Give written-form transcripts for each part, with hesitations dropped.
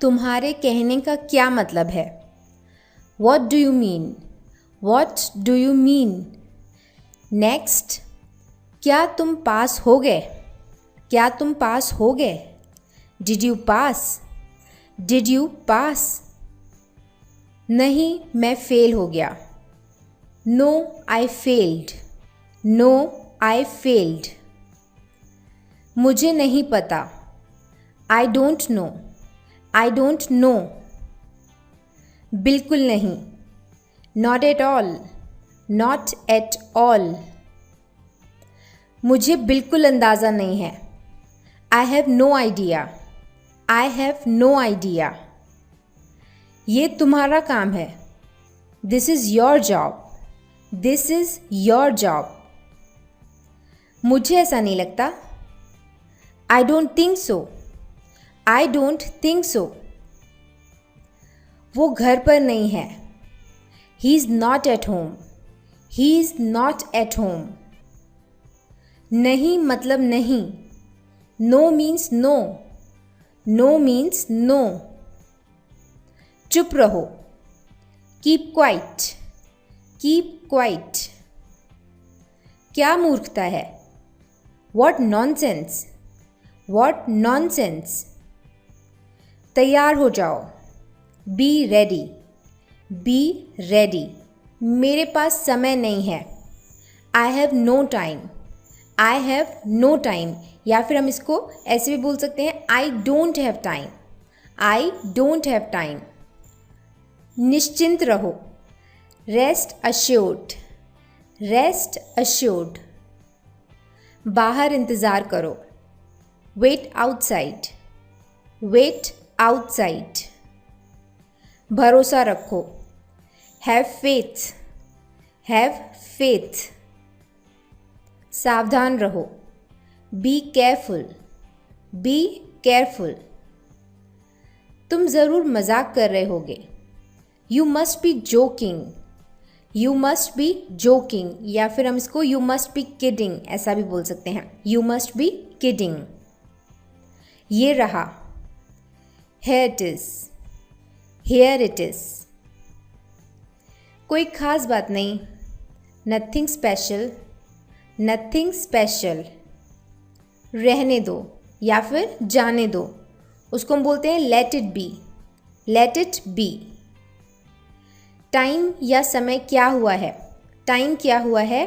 तुम्हारे कहने का क्या मतलब है? What do you mean? What do you mean? Next, क्या तुम पास हो गए? क्या तुम पास हो गए? Did you pass? Did you pass? नहीं, मैं फेल हो गया. No, I failed. No, I failed. मुझे नहीं पता. I don't know. I don't know. बिल्कुल नहीं. Not at all. Not at all. मुझे बिल्कुल अंदाज़ा नहीं है. I have no idea. I have no idea. ये तुम्हारा काम है. This is your job. This is your job. मुझे ऐसा नहीं लगता. I don't think so. I don't think so. वो घर पर नहीं है. He is not at home. He is not at home. नहीं मतलब नहीं. No means no. No means no. चुप रहो. Keep quiet. Keep quiet. क्या मूर्खता है? What nonsense. What nonsense. तैयार हो जाओ. Be ready. Be ready. मेरे पास समय नहीं है. I have no time. I have no time. या फिर हम इसको ऐसे भी बोल सकते हैं I don't have time. I don't have time. निश्चिंत रहो. Rest assured. Rest assured. बाहर इंतज़ार करो. Wait outside. Wait outside. भरोसा रखो. Have faith. Have faith. सावधान रहो. Be careful. Be careful. तुम ज़रूर मजाक कर रहे होगे. You must be joking. You must be joking. या फिर हम इसको You must be kidding ऐसा भी बोल सकते हैं. You must be kidding. ये रहा. Here it is. Here it is. कोई ख़ास बात नहीं. Nothing special. Nothing special. रहने दो या फिर जाने दो. उसको हम बोलते हैं let it be. Let it be. Time या समय क्या हुआ है? टाइम क्या हुआ है?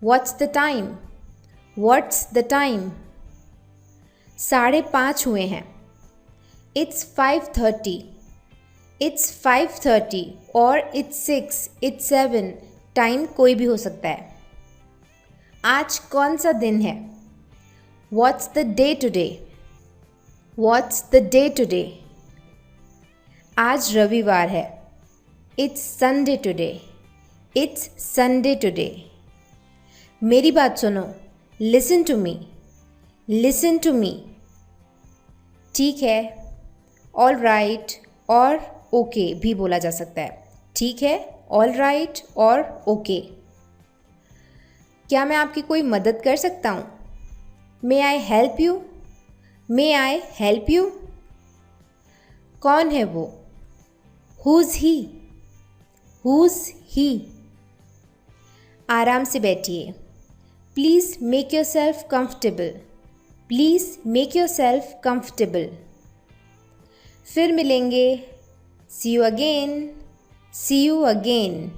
What's the time? What's the time? 5:30 हुए हैं. It's 5:30. It's 5:30 और it's 6, it's 7. टाइम कोई भी हो सकता है. आज कौन सा दिन है? What's the day today? What's the day today? आज रविवार है. It's Sunday today. It's Sunday today. मेरी बात सुनो. Listen to me. Listen to me. ठीक है. All right और okay भी बोला जा सकता है. ठीक है, all right और okay. क्या मैं आपकी कोई मदद कर सकता हूँ? May I help you? May I help you? कौन है वो? Who's he? Who's he? आराम से बैठिए. Please make yourself comfortable. Please make yourself comfortable. फिर मिलेंगे. See you again. See you again.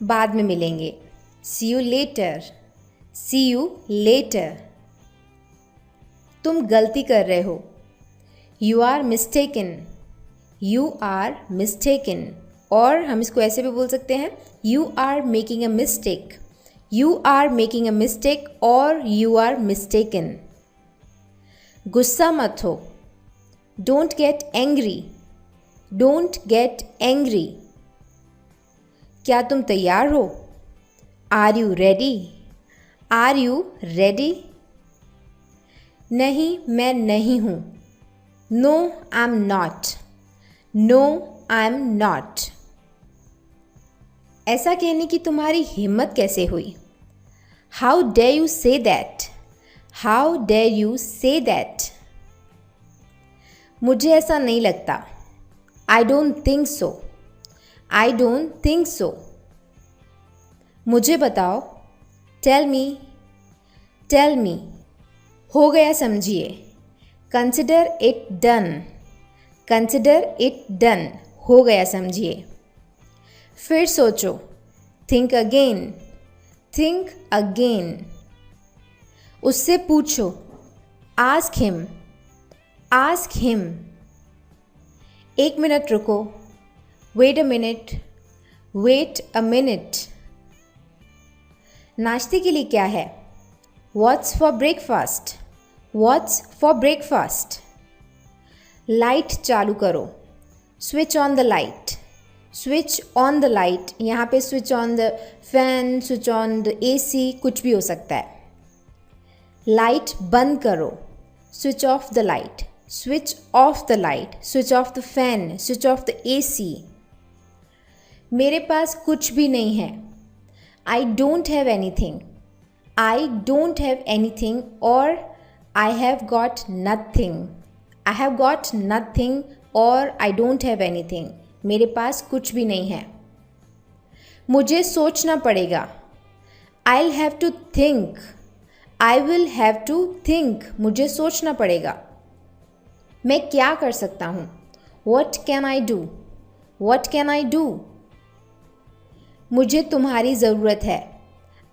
बाद में मिलेंगे. See you later. See you later. तुम गलती कर रहे हो. You are mistaken. You are mistaken. और हम इसको ऐसे भी बोल सकते हैं You are making a mistake. You are making a mistake or you are mistaken. गुस्सा मत हो. Don't get angry. Don't get angry. क्या तुम तैयार हो? Are you ready? Are you ready? नहीं, मैं नहीं हूँ. No, I'm not. No, I'm not. ऐसा कहने की तुम्हारी हिम्मत कैसे हुई? How dare you say that? How dare you say that? मुझे ऐसा नहीं लगता। I don't think so. I don't think so. मुझे बताओ। Tell me. Tell me. हो गया समझिए। Consider it done. Consider it done. हो गया समझिए। फिर सोचो। Think again. Think again. उससे पूछो। Ask him. Ask him. एक मिनट रुको। Wait a minute. Wait a minute. नाश्ते के लिए क्या है? What's for breakfast? What's for breakfast? Light चालू करो। Switch on the light. Switch on the light. यहाँ पे switch on the fan, switch on the AC, कुछ भी हो सकता है। लाइट बंद करो। Switch off the light. Switch off the light. Switch off the fan. Switch off the AC। मेरे पास कुछ भी नहीं है। I don't have anything. I don't have anything और I have got nothing. I have got nothing और I don't have anything. मेरे पास कुछ भी नहीं है। मुझे सोचना पड़ेगा। I will have to think. I will have to think. मुझे सोचना पड़ेगा। मैं क्या कर सकता हूँ? What can I do? What can I do? मुझे तुम्हारी ज़रूरत है।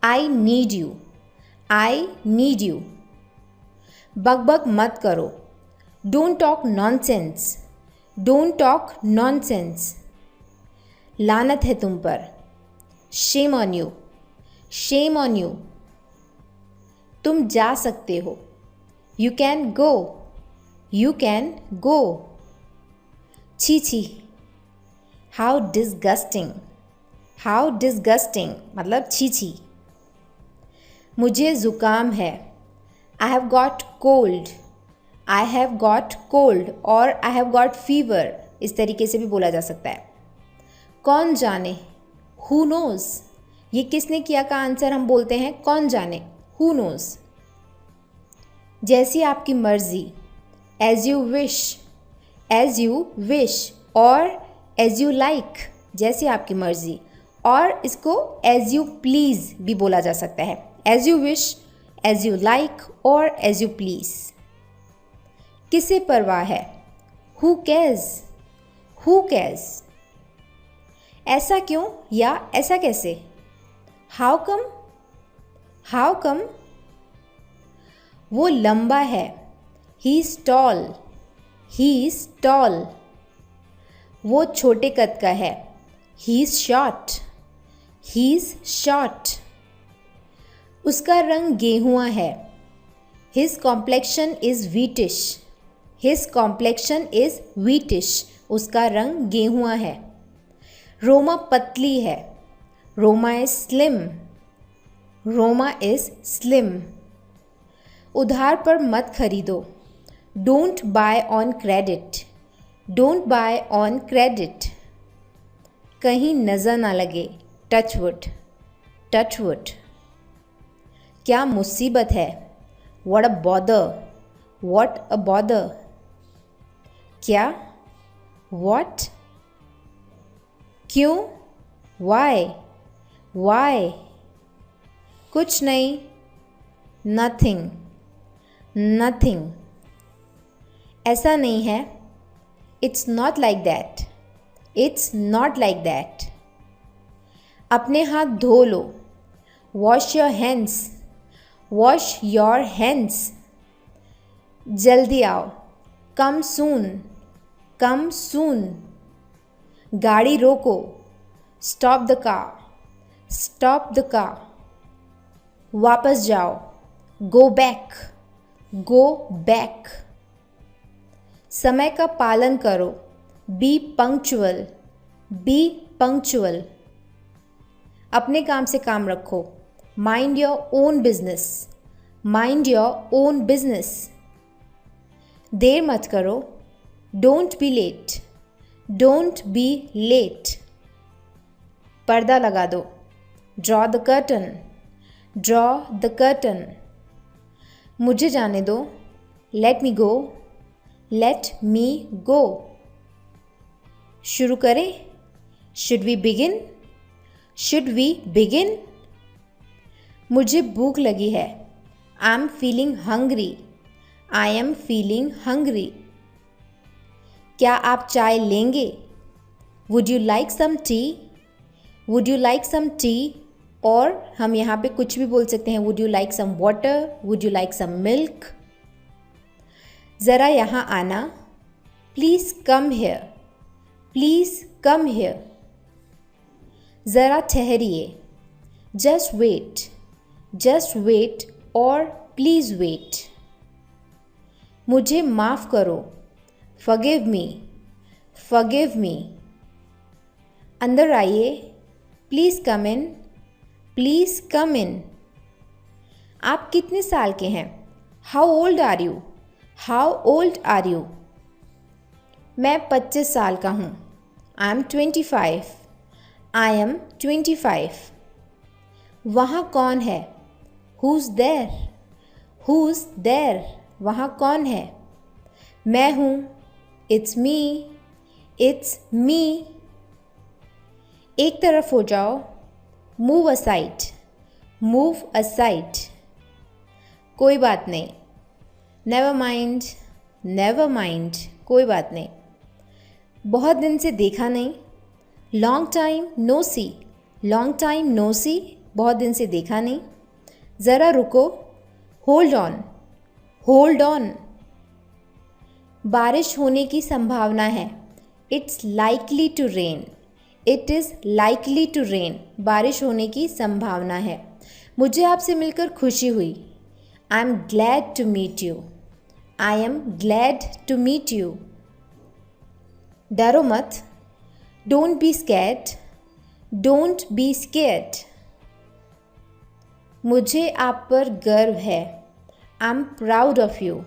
I need you. I need you. बकबक मत करो। Don't talk nonsense. Don't talk nonsense. लानत है तुम पर। Shame on you. Shame on you. तुम जा सकते हो। You can go. You can go. छी छी। How disgusting. हाउ डिस्गस्टिंग मतलब छी छी। मुझे ज़ुकाम है। आई have got cold. I have got cold और आई हैव गॉट फीवर इस तरीके से भी बोला जा सकता है। कौन जाने। Who nose. ये किसने किया का आंसर हम बोलते हैं कौन जाने। Who knows. जैसी आपकी मर्ज़ी। As you wish. As you wish और एज यू लाइक जैसी आपकी मर्ज़ी और इसको एज यू प्लीज़ भी बोला जा सकता है। As you wish, as you like और एज यू प्लीज़। किसे परवाह है? Who cares. Who cares. ऐसा क्यों या ऐसा कैसे? How come. How come. वो लंबा है। He is tall. He is tall. वो छोटे कद का है। He is short. He is short. उसका रंग गेहुआ है। His complexion is wheatish. His complexion is wheatish. उसका रंग गेहुआ है। रोमा पतली है। Roma is slim. Roma is slim. उधार पर मत खरीदो। Don't buy on credit. Don't buy on credit. कहीं नज़र ना लगे। Touch wood. Touch wood. क्या मुसीबत है? What a bother. What a bother. क्या? व्हाट। क्यों? वाई। वाई। कुछ नहीं। नथिंग। नथिंग। ऐसा नहीं है। It's not like that. It's not like that. अपने हाथ धो लो। Wash your hands. Wash your hands. जल्दी आओ। Come soon. कम सून। गाड़ी रोको। Stop the car. Stop the car. वापस जाओ। Go back. Go back. समय का पालन करो। Be punctual. Be punctual. अपने काम से काम रखो। Mind your own business. Mind your own business. देर मत करो। Don't be late. Don't be late. पर्दा लगा दो। Draw the curtain. Draw the curtain. मुझे जाने दो। Let me go. Let me go. शुरू करें? Should we begin? Should we begin? मुझे भूख लगी है। I am feeling hungry. I am feeling hungry. क्या आप चाय लेंगे? Would you like some tea? Would you like some tea? और हम यहाँ पे कुछ भी बोल सकते हैं। Would you like some water? Would you like some milk? ज़रा यहाँ आना। Please come here. Please come here. ज़रा ठहरिए। Just wait. जस्ट वेट और प्लीज़ वेट। मुझे माफ़ करो। Forgive me. फॉरगिव मी। अंदर आइए। Please come in. Please come in. आप कितने साल के हैं? How old are you? How old are you? मैं 25 साल का हूँ। I am 25। I am 25। वहाँ कौन है? Who's there? Who's there? वहाँ कौन है? मैं हूँ। It's me. It's me. एक तरफ हो जाओ। Move aside. Move aside. कोई बात नहीं। Never mind. Never mind. कोई बात नहीं। बहुत दिन से देखा नहीं। Long time no see. Long time no see. बहुत दिन से देखा नहीं। ज़रा रुको। Hold on. Hold on. बारिश होने की संभावना है। It's likely to rain. It is likely to rain. बारिश होने की संभावना है। मुझे आपसे मिलकर खुशी हुई। I am glad to meet you. I am glad to meet you. डरो मत। Don't be scared. Don't be scared. मुझे आप पर गर्व है। I am proud of you.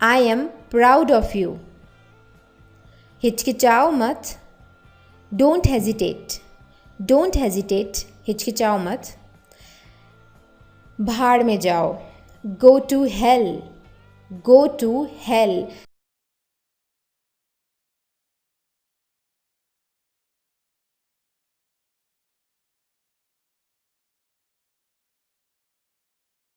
I am proud of you. हिचकिचाओ मत। Don't hesitate. Don't hesitate. हिचकिचाओ मत। भाड़ में जाओ। Go to hell. Go to hello.